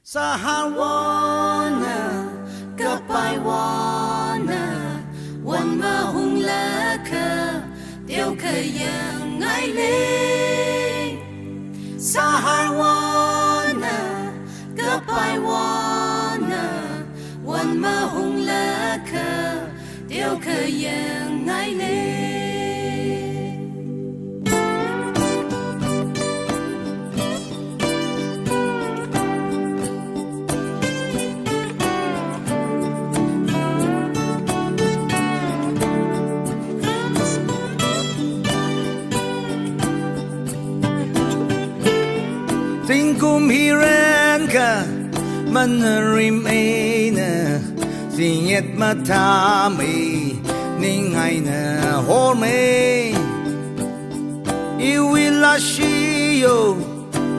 Saharwon Kapaiwon Wan ma hung la ka Tiêu khơi yang ngay lên Saharwon Kapaiwon Wan ma hung la ka Tiêu khơi yang ngay lên Tình cùng hi ren ka man rim e na si yet ma ta me ning ai na ho me I will la shi yo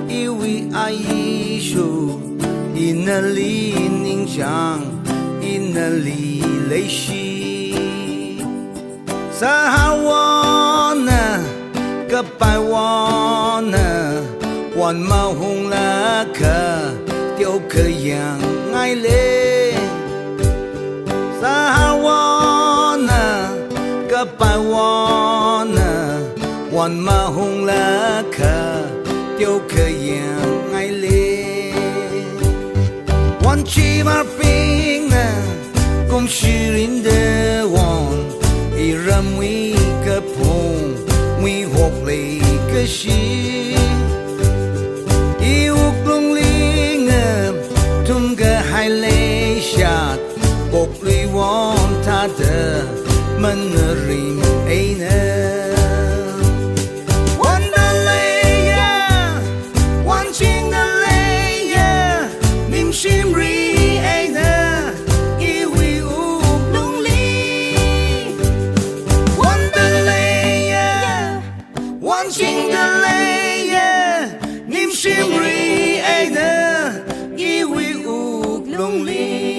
I will ai shu in a li ning chang in a li lei shi Saharwon Kapaiwon Wan ma hung la ka Tiêu khơi yang ngay lên Saharwon Kapaiwon Wan ma hung la ka Tiêu khơi yang ngay lên Wan chi mar ping Kum shirin de wan I ram wi ka pong Wi hok lei ka shi Hai lê shạt bộc lì vốn tha tờ mình rìm ấy nè one the lê one chinh the lê nim sim ri ấy nè iwi u lung li one the lê one chinh the lê nim sim ri ấy nè iwi u lonely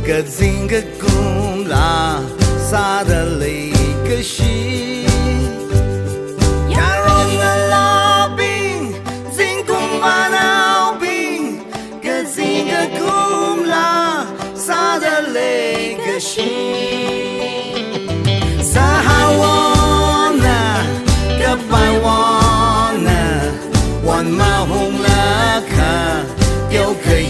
Cái gì cái cũng là xa đã lấy cái gì nhà rong là bình dính cũng vào nào bình cái gì cái cũng là xa đã lấy cái gì Saharwon Kapaiwon Wan ma hung la ka Tiêu khơi